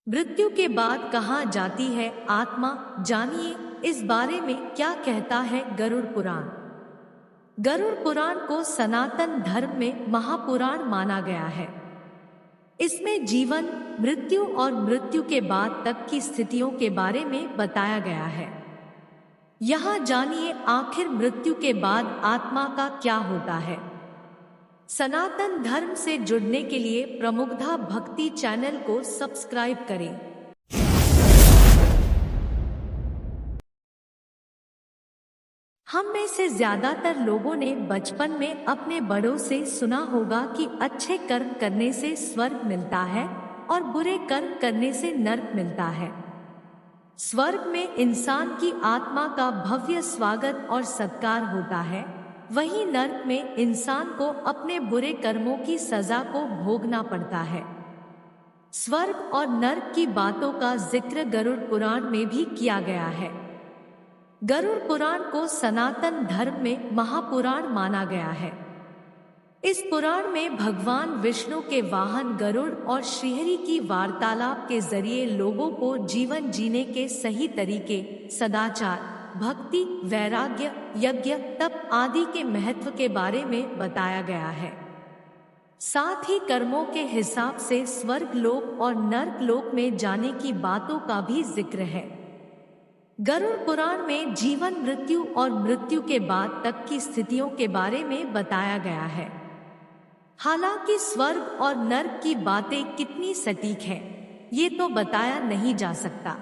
मृत्यु के बाद कहाँ जाती है आत्मा, जानिए इस बारे में क्या कहता है गरुड़ पुराण। गरुड़ पुराण को सनातन धर्म में महापुराण माना गया है। इसमें जीवन, मृत्यु और मृत्यु के बाद तक की स्थितियों के बारे में बताया गया है। यहाँ जानिए आखिर मृत्यु के बाद आत्मा का क्या होता है। सनातन धर्म से जुड़ने के लिए प्रमुग्धा भक्ति चैनल को सब्सक्राइब करें। हम में से ज्यादातर लोगों ने बचपन में अपने बड़ों से सुना होगा कि अच्छे कर्म करने से स्वर्ग मिलता है और बुरे कर्म करने से नरक मिलता है। स्वर्ग में इंसान की आत्मा का भव्य स्वागत और सत्कार होता है, वहीं नरक में इंसान को अपने बुरे कर्मों की सजा को भोगना पड़ता है। स्वर्ग और नरक की बातों का जिक्र गरुड़ पुराण में भी किया गया है। गरुड़ पुराण को सनातन धर्म में महापुराण माना गया है। इस पुराण में भगवान विष्णु के वाहन गरुड़ और श्रीहरि की वार्तालाप के जरिए लोगों को जीवन जीने के सही तरीके, सदाचार, भक्ति, वैराग्य, यज्ञ, तप आदि के महत्व के बारे में बताया गया है। साथ ही कर्मों के हिसाब से स्वर्ग लोक और नरक लोक में जाने की बातों का भी जिक्र है। गरुड़ पुराण में जीवन, मृत्यु और मृत्यु के बाद तक की स्थितियों के बारे में बताया गया है। हालांकि स्वर्ग और नरक की बातें कितनी सटीक हैं, ये तो बताया नहीं जा सकता,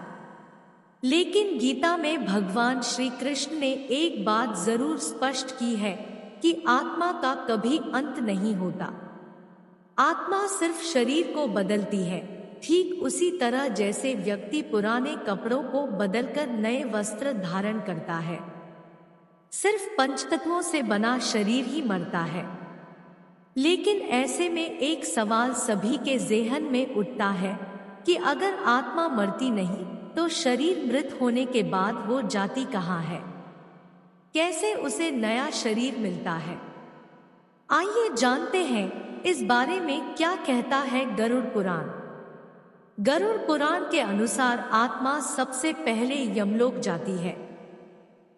लेकिन गीता में भगवान श्री कृष्ण ने एक बात जरूर स्पष्ट की है कि आत्मा का कभी अंत नहीं होता। आत्मा सिर्फ शरीर को बदलती है, ठीक उसी तरह जैसे व्यक्ति पुराने कपड़ों को बदलकर नए वस्त्र धारण करता है। सिर्फ पंचतत्वों से बना शरीर ही मरता है। लेकिन ऐसे में एक सवाल सभी के ज़हन में उठता है कि अगर आत्मा मरती नहीं तो शरीर मृत होने के बाद वो जाती कहाँ है? कैसे उसे नया शरीर मिलता है? आइए जानते हैं इस बारे में क्या कहता है गरुड़ पुराण। गरुड़ पुराण के अनुसार आत्मा सबसे पहले यमलोक जाती है।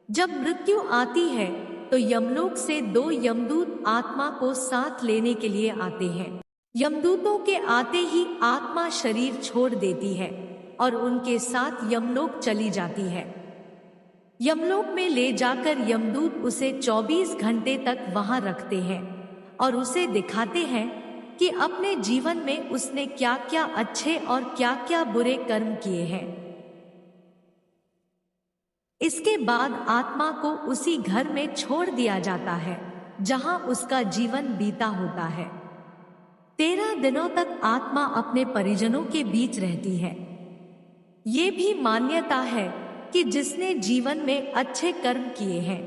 जब मृत्यु आती है तो यमलोक से 2 यमदूत आत्मा को साथ लेने के लिए आते हैं। यमदूतों के आते ही आत्मा शरीर छोड़ देती है और उनके साथ यमलोक चली जाती है। यमलोक में ले जाकर यमदूत उसे 24 घंटे तक वहां रखते हैं और उसे दिखाते हैं कि अपने जीवन में उसने क्या क्या अच्छे और क्या क्या बुरे कर्म किए हैं। इसके बाद आत्मा को उसी घर में छोड़ दिया जाता है जहां उसका जीवन बीता होता है। 13 दिनों तक आत्मा अपने परिजनों के बीच रहती है। ये भी मान्यता है कि जिसने जीवन में अच्छे कर्म किए हैं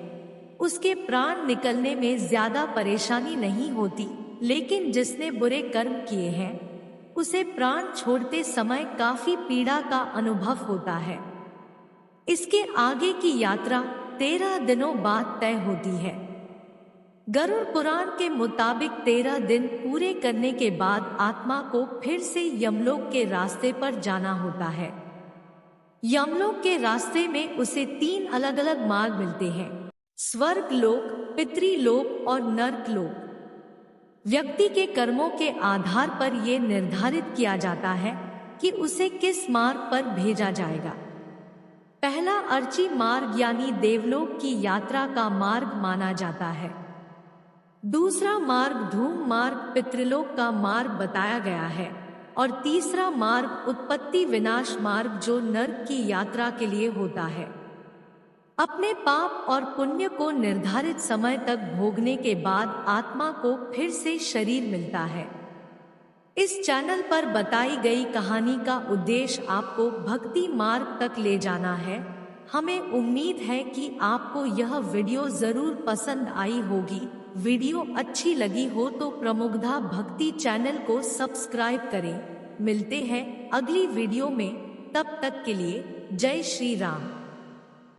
उसके प्राण निकलने में ज्यादा परेशानी नहीं होती, लेकिन जिसने बुरे कर्म किए हैं उसे प्राण छोड़ते समय काफी पीड़ा का अनुभव होता है। इसके आगे की यात्रा 13 दिनों बाद तय होती है। गरुड़ पुराण के मुताबिक 13 दिन पूरे करने के बाद आत्मा को फिर से यमलोक के रास्ते पर जाना होता है। यमलोक के रास्ते में उसे 3 अलग अलग मार्ग मिलते हैं: स्वर्ग लोक, पितृलोक और नरक लोक। व्यक्ति के कर्मों के आधार पर यह निर्धारित किया जाता है कि उसे किस मार्ग पर भेजा जाएगा। पहला अर्ची मार्ग यानी देवलोक की यात्रा का मार्ग माना जाता है। दूसरा मार्ग धूम मार्ग, पितृलोक का मार्ग बताया गया है और तीसरा मार्ग उत्पत्ति विनाश मार्ग जो नरक की यात्रा के लिए होता है। अपने पाप और पुण्य को निर्धारित समय तक भोगने के बाद आत्मा को फिर से शरीर मिलता है। इस चैनल पर बताई गई कहानी का उद्देश्य आपको भक्ति मार्ग तक ले जाना है। हमें उम्मीद है कि आपको यह वीडियो जरूर पसंद आई होगी। वीडियो अच्छी लगी हो तो प्रमुग्धा भक्ति चैनल को सब्सक्राइब करें। मिलते हैं अगली वीडियो में, तब तक के लिए जय श्री राम।